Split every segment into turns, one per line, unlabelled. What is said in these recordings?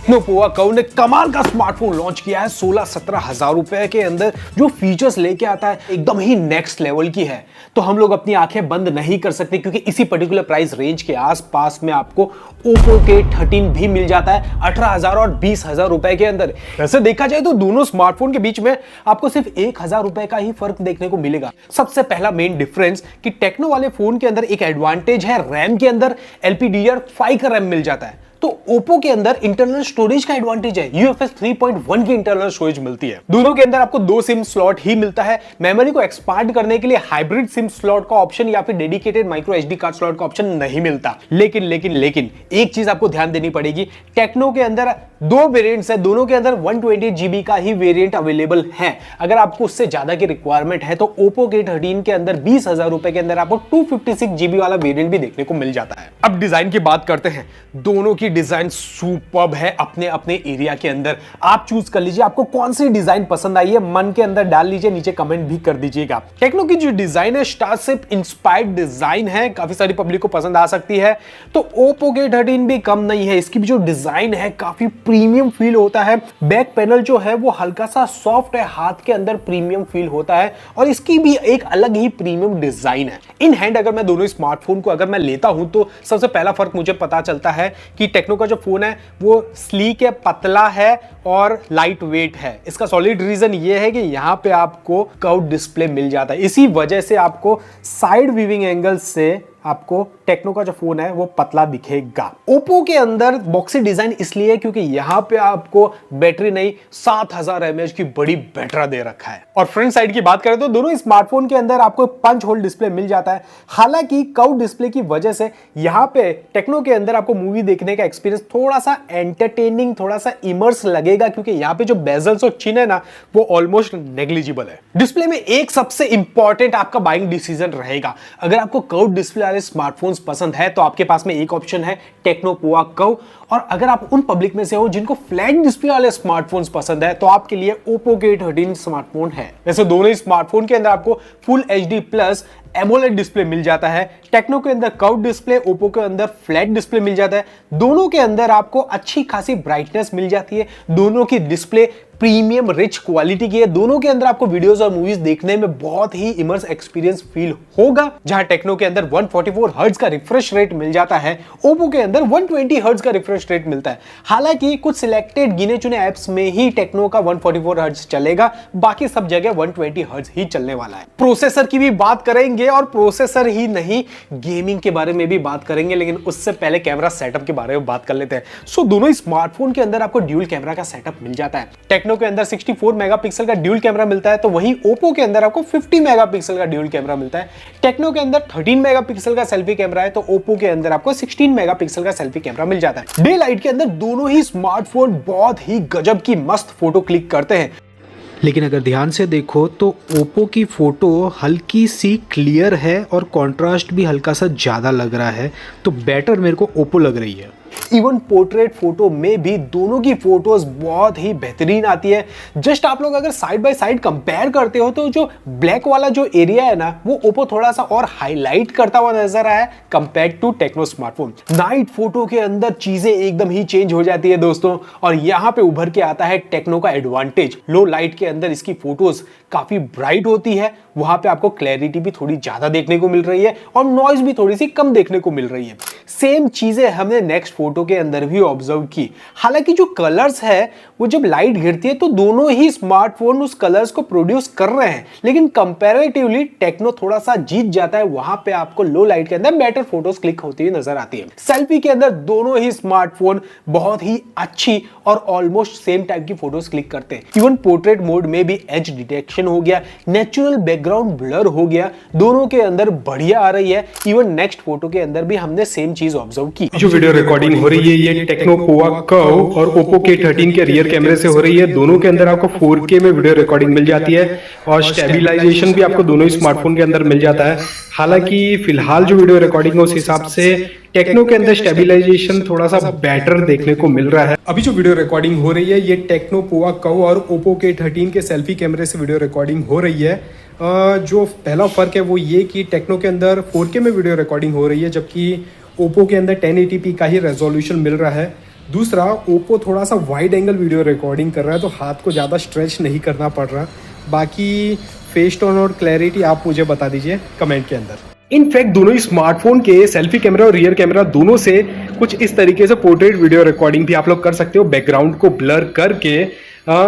Techno Pova कव ने कमाल का स्मार्टफोन लॉन्च किया है 16-17 हजार रुपए के अंदर। जो फीचर्स लेके आता है एकदम ही नेक्स्ट लेवल की है। तो हम लोग अपनी आंखें बंद नहीं कर सकते क्योंकि इसी पर्टिकुलर प्राइस रेंज के आसपास में आपको Oppo K13 भी मिल जाता है 18,000 और 20,000 रुपए के अंदर। वैसे देखा जाए तो दोनों स्मार्टफोन के बीच में आपको सिर्फ 1,000 रुपए का ही फर्क देखने को मिलेगा। सबसे पहला मेन डिफरेंस कि टेक्नो वाले फोन के अंदर एक एडवांटेज है, रैम के अंदर LPDDR5 का रैम मिल जाता है। तो Oppo के अंदर इंटरनल स्टोरेज का एडवांटेज है, UFS 3.1 की इंटरनल स्टोरेज मिलती है। दोनों के अंदर आपको 2 सिम स्लॉट ही मिलता है। मेमोरी को एक्सपांड करने के लिए हाइब्रिड सिम स्लॉट का ऑप्शन या फिर dedicated micro SD card slot का ऑप्शन नहीं मिलता। लेकिन एक चीज आपको ध्यान देनी पड़ेगी, टेक्नो के अंदर 2 वेरिएंट्स है, दोनों के अंदर 128 GB का ही वेरिएंट अवेलेबल है। अगर आपको उससे ज्यादा की रिक्वायरमेंट है तो Oppo K13 के अंदर 20,000 रुपए के अंदर आपको 256 GB वाला वेरिएंट भी देखने को मिल जाता है। अब डिजाइन की बात करते हैं। दोनों की डिजाइन सुपर्ब है अपने अपने एरिया के अंदर। आप चूज कर लीजिए आपको कौन सी डिजाइन पसंद आई है, मन के अंदर डाल लीजिए, नीचे कमेंट भी कर दीजिएगा। टेक्नो की जो डिजाइन है स्टारशिप इंस्पायर्ड डिजाइन है, काफी सारी पब्लिक को पसंद आ सकती है। तो Oppo K13 भी कम नहीं है, इसकी भी जो डिजाइन है काफी प्रीमियम फील होता है। बैक पैनल जो है वो हल्का सा सॉफ्ट है, हाथ के अंदर प्रीमियम फील होता है और इसकी भी एक अलग ही प्रीमियम डिजाइन है। इन हैंड अगर मैं दोनों स्मार्टफोन को अगर मैं लेता हूं तो सबसे पहला फर्क मुझे पता चलता है कि टेक्नो का जो फोन है वो स्लीक है, पतला है और लाइट वेट है। इसका सॉलिड रीजन ये है कि यहां पे आपको कर्व डिस्प्ले मिल जाता है, इसी वजह से आपको साइड व्यूइंग एंगल से आपको टेक्नो का जो फोन है वो पतला दिखेगा। Oppo के अंदर बॉक्सी डिजाइन इसलिए है क्योंकि यहां पे आपको बैटरी नहीं 7000 mAh की बड़ी बैटरी दे रखा है। और फ्रंट साइड की बात करें तो दोनों स्मार्टफोन के अंदर आपको पंच होल डिस्प्ले मिल जाता है। हालांकि कर्व डिस्प्ले की वजह से यहां पे टेक्नो के अंदर आपको मूवी देखने का एक्सपीरियंस थोड़ा सा एंटरटेनिंग, थोड़ा सा इमर्स लगेगा क्योंकि यहां पे जो बेजल्स और चिन है ना वो ऑलमोस्ट नेग्लिजिबल है। डिस्प्ले में एक सबसे इंपॉर्टेंट आपका बाइंग डिसीजन रहेगा। अगर आपको कर्व डिस्प्ले स्मार्टफोन्स पसंद है तो आपके पास में एक ऑप्शन है टेक्नो पोवा कर्व, और अगर आप उन पब्लिक में से हो जिनको फ्लैट डिस्प्ले वाले स्मार्टफोन्स पसंद है तो आपके लिए Oppo K13 स्मार्टफोन है। वैसे दोनों ही स्मार्टफोन के अंदर आपको full HD plus AMOLED display मिल जाता है। टेक्नो के अंदर कर्व डिस्प्ले, Oppo के अंदर फ्लैट डिस्प्ले मिल जाता है। दोनों के अंदर आपको अच्छी खासी ब्राइटनेस मिल जाती है। दोनों की डिस्प्ले प्रीमियम रिच क्वालिटी की है। दोनों के अंदर आपको वीडियोस और मूवीज देखने में बहुत ही इमर्स एक्सपीरियंस फील होगा। जहां टेक्नो के अंदर 144 हर्ट्ज का रिफ्रेश रेट मिल जाता है, Oppo के अंदर 120 हर्ट्ज का रिफ्रेश रेट मिलता है। हालांकि कुछ सिलेक्टेड गिने चुने ऐप्स में ही टेक्नो का 144 हर्ट्ज चलेगा, बाकी सब जगह 120 हर्ट्ज ही चलने वाला है। प्रोसेसर की भी बात करेंगे और प्रोसेसर ही नहीं गेमिंग के बारे में भी बात करेंगे, लेकिन उससे पहले कैमरा सेटअप के बारे में बात कर लेते हैं। दोनों स्मार्टफोन के अंदर आपको ड्यूल कैमरा का सेटअप मिल जाता है। टेक्नो के अंदर 64 मेगापिक्सल का ड्यूल कैमरा मिलता है तो वहीं Oppo के अंदर आपको 50 मेगापिक्सल का ड्यूल कैमरा मिलता है। टेक्नो के अंदर 13 मेगापिक्सल का सेल्फी कैमरा है तो Oppo के अंदर आपको 16 मेगापिक्सल का सेल्फी कैमरा मिल जाता है। डे लाइट के अंदर दोनों ही स्मार्टफोन बहुत ही गजब की मस्त फोटो क्लिक करते हैं,
लेकिन अगर ध्यान से देखो तो Oppo की फ़ोटो हल्की सी क्लियर है और कंट्रास्ट भी हल्का सा ज़्यादा लग रहा है, तो बेटर मेरे को Oppo लग रही है।
इवन पोर्ट्रेट फोटो में भी दोनों की फोटोज बहुत ही बेहतरीन आती है। जस्ट आप लोग अगर साइड बाय साइड कंपेयर करते हो तो जो ब्लैक वाला जो एरिया है ना वो Oppo थोड़ा सा और हाईलाइट करता हुआ नजर आया compare to Tecno smartphone. Night photo के अंदर चीजें एकदम ही चेंज हो जाती है दोस्तों, और यहां पे उभर के आता है टेक्नो का एडवांटेज। लो लाइट के अंदर इसकी फोटोज काफी ब्राइट होती है, वहां पे आपको क्लैरिटी भी थोड़ी ज्यादा देखने को मिल रही है और नॉइज भी थोड़ी सी कम देखने को मिल रही है। सेम चीजें हमने नेक्स्ट फोटो के अंदर भी ऑब्जर्व की। हालांकि जो कलर्स है वो जब लाइट गिरती है तो दोनों ही स्मार्टफोन उस कलर्स को प्रोड्यूस कर रहे हैं, लेकिन कंपैरेटिवली टेक्नो थोड़ा सा जीत जाता है। वहां पे आपको लो लाइट के अंदर बेटर फोटोज क्लिक होती हुई नजर आती है। सेल्फी के अंदर दोनों ही स्मार्टफोन बहुत ही अच्छी और ऑलमोस्ट सेम टाइप की फोटोज क्लिक करते हैं। इवन पोर्ट्रेट मोड में भी एज डिटेक्शन हो गया, नेचुरल बैकग्राउंड ब्लर हो गया, दोनों के अंदर बढ़िया आ रही है। इवन नेक्स्ट फोटो के अंदर भी हमने सेम चीज ऑब्जर्व की।
जो वीडियो रिकॉर्डिंग हो रही है ये टेक्नो पोवा कर्व और Oppo K13 के रियर कैमरे से हो रही है। दोनों के अंदर आपको 4K में वीडियो रिकॉर्डिंग मिल जाती है और स्टेबलाइजेशन भी आपको दोनों ही स्मार्टफोन के अंदर मिल जाता है। हालांकि फिलहाल जो वीडियो रिकॉर्डिंग है उस हिसाब से टेक्नो के अंदर स्टेबलाइजेशन थोड़ा सा बेटर देखने को मिल रहा है। अभी जो वीडियो रिकॉर्डिंग हो रही है ये टेक्नो पोवा कर्व और Oppo K13 के सेल्फी कैमरे से वीडियो रिकॉर्डिंग हो रही है। जो पहला फर्क है वो ये कि टेक्नो के अंदर 4K में वीडियो रिकॉर्डिंग हो रही है, जबकि Oppo के अंदर 1080p का ही रेजोल्यूशन मिल रहा है। दूसरा, ओप्पो थोड़ा सा वाइड एंगल वीडियो रिकॉर्डिंग कर रहा है तो हाथ को ज़्यादा स्ट्रेच नहीं करना पड़ रहा। बाकी फेस टोन और क्लैरिटी आप मुझे बता दीजिए कमेंट के अंदर। इनफैक्ट दोनों ही स्मार्टफोन के सेल्फी कैमरा और रियर कैमरा दोनों से कुछ इस तरीके से पोर्ट्रेट वीडियो रिकॉर्डिंग भी आप लोग कर सकते हो बैकग्राउंड को ब्लर करके।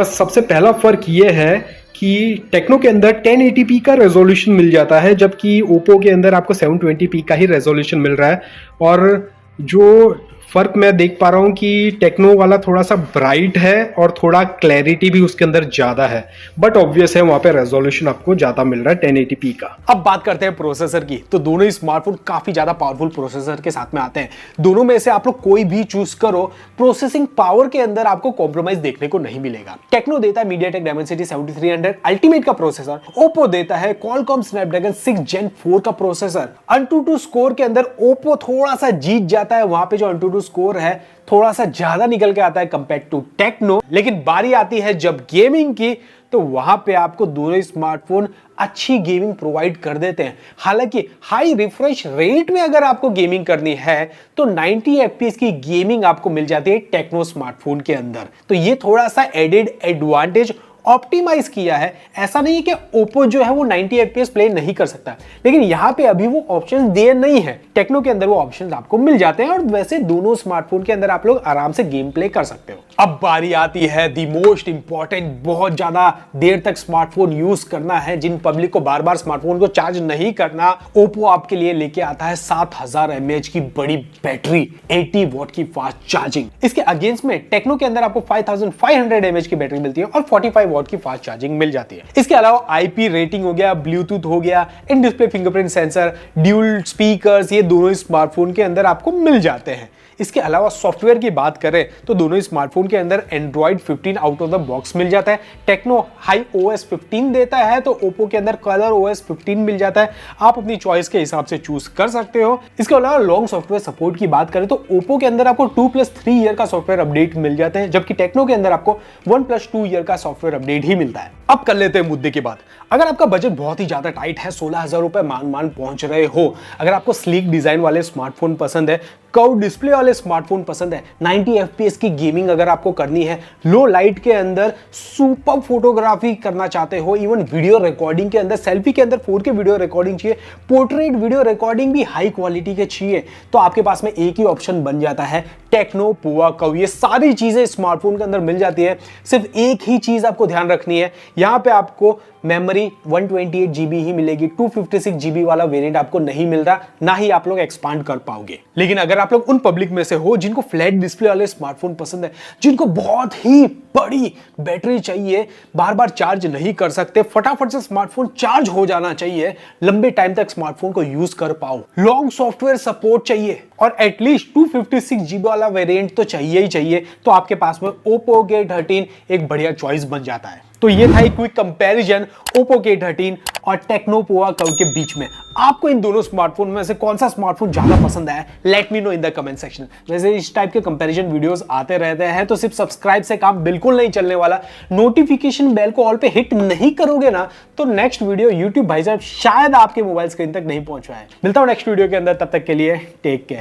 सबसे पहला फर्क ये है कि टेक्नो के अंदर 1080p का रेजोल्यूशन मिल जाता है, जबकि ओप्पो के अंदर आपको 720p का ही रेजोल्यूशन मिल रहा है। और जो फर्क मैं देख पा रहा हूँ कि टेक्नो वाला थोड़ा सा ब्राइट है और थोड़ा क्लैरिटी भी उसके अंदर ज्यादा है, बट ऑब्वियस है वहां पे रेजोल्यूशन आपको ज्यादा मिल रहा है 1080p का।
अब बात करते हैं प्रोसेसर की, तो दोनों ही स्मार्टफोन काफी ज्यादा पावरफुल प्रोसेसर के साथ में आते हैं। दोनों में से आप लोग कोई भी चूज करो, प्रोसेसिंग पावर के अंदर आपको कॉम्प्रोमाइज देखने को नहीं मिलेगा। टेक्नो देता है मीडियाटेक डायमेंसिटी 7300 अल्टीमेट का प्रोसेसर, ओप्पो देता है क्वालकॉम स्नैपड्रैगन 6 Gen 4 का प्रोसेसर। AnTuTu स्कोर के अंदर ओप्पो थोड़ा सा जीत जाता है, वहां पे जो AnTuTu स्कोर है थोड़ा सा ज्यादा निकल के आता है कंपेयर टू टेक्नो। लेकिन बारी आती है जब गेमिंग की, तो वहां पे आपको दोनों ही स्मार्टफोन अच्छी गेमिंग प्रोवाइड कर देते हैं। हालांकि हाई रिफ्रेश रेट में अगर आपको गेमिंग करनी है तो 90 FPS की गेमिंग आपको मिल जाती है टेक्नो स्मार्टफोन के अंदर। तो ये थोड़ा सा एडेड एडवांटेज ऑप्टिमाइज किया है। ऐसा नहीं है कि ओप्पो जो है वो 90 FPS प्ले नहीं कर सकता, लेकिन यहां पे अभी वो ऑप्शन दिए नहीं है। टेक्नो के अंदर वो ऑप्शंस आपको मिल जाते हैं और वैसे दोनों स्मार्टफोन के अंदर आप लोग आराम से गेम प्ले कर सकते हो। अब बारी आती है द मोस्ट इंपॉर्टेंट, बहुत ज्यादा देर तक स्मार्टफोन यूज करना है, जिन पब्लिक को बार बार स्मार्टफोन को चार्ज नहीं करना, ओप्पो आपके लिए लेके आता है 7000 mAh की बड़ी बैटरी, 80 वॉट की फास्ट चार्जिंग। इसके अगेंस्ट में टेक्नो के अंदर आपको 5500 mAh की बैटरी मिलती है और 45 वॉट की फास्ट चार्जिंग मिल जाती है। इसके अलावा IP रेटिंग हो गया, ब्लूटूथ हो गया, in display fingerprint sensor, dual speakers, ये दोनों स्मार्टफोन के अंदर आपको मिल जाते हैं। इसके अलावा सॉफ्टवेयर की बात करें तो दोनों ही स्मार्टफोन के अंदर Android 15 out of the box मिल जाता है। टेक्नो हाई OS 15 देता है तो ओप्पो के अंदर कलर OS 15 मिल जाता है। आप अपनी चॉइस के हिसाब से चूज कर सकते हो। इसके अलावा लॉन्ग सॉफ्टवेयर सपोर्ट की बात करें तो ओप्पो के अंदर आपको 2+3 ईयर का सॉफ्टवेयर अपडेट मिल जाते हैं, जबकि टेक्नो के अंदर आपको 1+2 ईयर का सॉफ्टवेयर अपडेट ही मिलता है। अब कर लेते हैं मुद्दे की बात। अगर आपका बजट बहुत ही ज्यादा टाइट है, 16000 रुपए मान पहुंच रहे हो, अगर आपको स्लीक डिजाइन वाले स्मार्टफोन पसंद है, कर्व डिस्प्ले वाले स्मार्टफोन पसंद है, 90 FPS की गेमिंग अगर आपको करनी है, लो लाइट के अंदर सुपर फोटोग्राफी करना चाहते हो, इवन वीडियो रिकॉर्डिंग के अंदर, सेल्फी के अंदर 4K वीडियो रिकॉर्डिंग चाहिए, पोर्ट्रेट वीडियो रिकॉर्डिंग भी हाई क्वालिटी के चाहिए, तो आपके पास में एक ही ऑप्शन बन जाता है, टेक्नो पोवा कर्व। ये सारी चीजें स्मार्टफोन के अंदर मिल जाती है। सिर्फ एक ही चीज आपको ध्यान रखनी है, यहां पे आपको मेमोरी 128 GB ही मिलेगी, 256 GB वाला वेरिएंट आपको नहीं मिल रहा, ना ही आप लोग एक्सपांड कर पाओगे। लेकिन अगर आप लोग उन पब्लिक में से हो जिनको फ्लैट डिस्प्ले वाले स्मार्टफोन पसंद है, जिनको बहुत ही बड़ी बैटरी चाहिए, बार बार चार्ज नहीं कर सकते, फटाफट से स्मार्टफोन चार्ज हो जाना चाहिए, लंबे टाइम तक स्मार्टफोन को यूज कर पाओ, लॉन्ग सॉफ्टवेयर सपोर्ट चाहिए और एटलीस्ट 256 GB वाला वेरिएंट तो चाहिए ही चाहिए, तो आपके पास में ओप्पो K13 एक बढ़िया चॉइस बन जाता है। तो ये था एक क्विक कंपैरिजन ओप्पो K13 और टेक्नो पोवा कर्व के बीच में। आपको इन दोनों स्मार्टफोन में से कौन सा स्मार्टफोन ज्यादा पसंद है, let me know in the comment section. वैसे इस टाइप के कंपैरिजन वीडियोस आते रहते हैं, तो सिर्फ सब्सक्राइब से काम बिल्कुल नहीं चलने वाला। नोटिफिकेशन बेल को ऑल पे हिट नहीं करोगे ना, तो नेक्स्ट वीडियो यूट्यूब भाई साहब शायद आपके मोबाइल स्क्रीन तक नहीं पहुंच पाए। मिलता हूं नेक्स्ट वीडियो के अंदर, तब तक के लिए टेक केयर।